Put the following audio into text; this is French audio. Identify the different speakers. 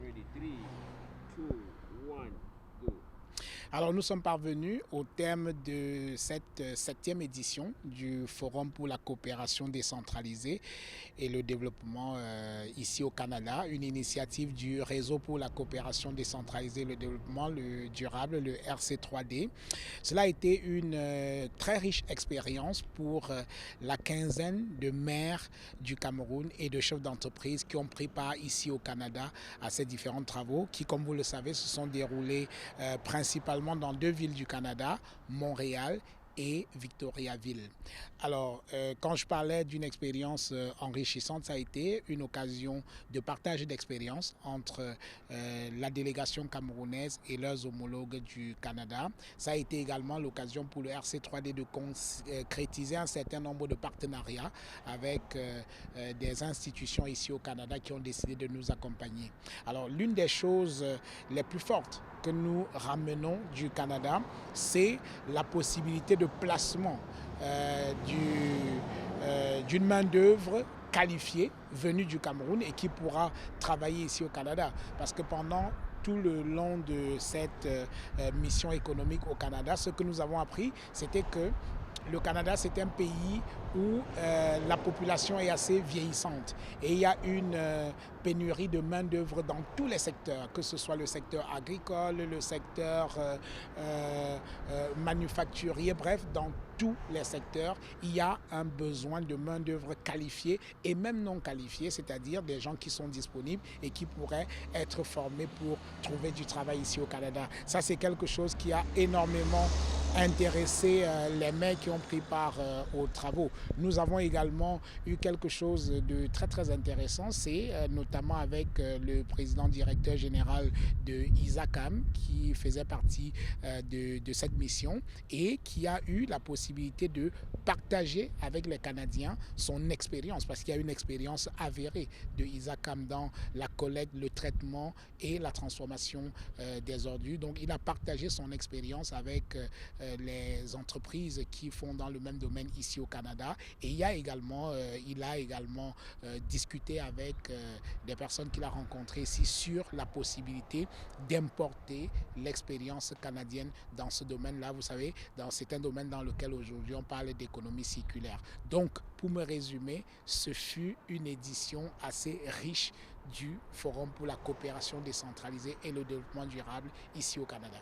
Speaker 1: Ready, 3, 2, 1, go.
Speaker 2: Alors, nous sommes parvenus au terme de cette septième édition du Forum pour la coopération décentralisée et le développement ici au Canada, une initiative du Réseau pour la coopération décentralisée et le développement le durable, le RC3D. Cela a été une très riche expérience pour la quinzaine de maires du Cameroun et de chefs d'entreprise qui ont pris part ici au Canada à ces différents travaux qui, comme vous le savez, se sont déroulés principalement dans deux villes du Canada, Montréal et Victoriaville. Alors, quand je parlais d'une expérience enrichissante, ça a été une occasion de partage d'expériences entre la délégation camerounaise et leurs homologues du Canada. Ça a été également l'occasion pour le RC3D de concrétiser un certain nombre de partenariats avec des institutions ici au Canada qui ont décidé de nous accompagner. Alors, l'une des choses les plus fortes que nous ramenons du Canada, c'est la possibilité de placement d'une main-d'œuvre qualifiée venue du Cameroun et qui pourra travailler ici au Canada. Parce que pendant tout le long de cette mission économique au Canada, ce que nous avons appris, c'était que le Canada, c'est un pays où la population est assez vieillissante et il y a une pénurie de main-d'œuvre dans tous les secteurs, que ce soit le secteur agricole, le secteur manufacturier, bref, dans tous les secteurs, il y a un besoin de main-d'œuvre qualifiée et même non qualifiée, c'est-à-dire des gens qui sont disponibles et qui pourraient être formés pour trouver du travail ici au Canada. Ça, c'est quelque chose qui a énormément intéressé les maires qui ont pris part aux travaux. Nous avons également eu quelque chose de très très intéressant, c'est notamment avec le président directeur général de ISACAM qui faisait partie de cette mission et qui a eu la possibilité de partager avec les Canadiens son expérience, parce qu'il y a une expérience avérée de ISACAM dans la collecte, le traitement et la transformation des ordures. Donc il a partagé son expérience avec les entreprises qui font dans le même domaine ici au Canada. Et il a également discuté avec des personnes qu'il a rencontrées ici sur la possibilité d'importer l'expérience canadienne dans ce domaine-là. Vous savez, c'est un domaine dans lequel aujourd'hui on parle d'économie circulaire. Donc, pour me résumer, ce fut une édition assez riche du Forum pour la coopération décentralisée et le développement durable ici au Canada.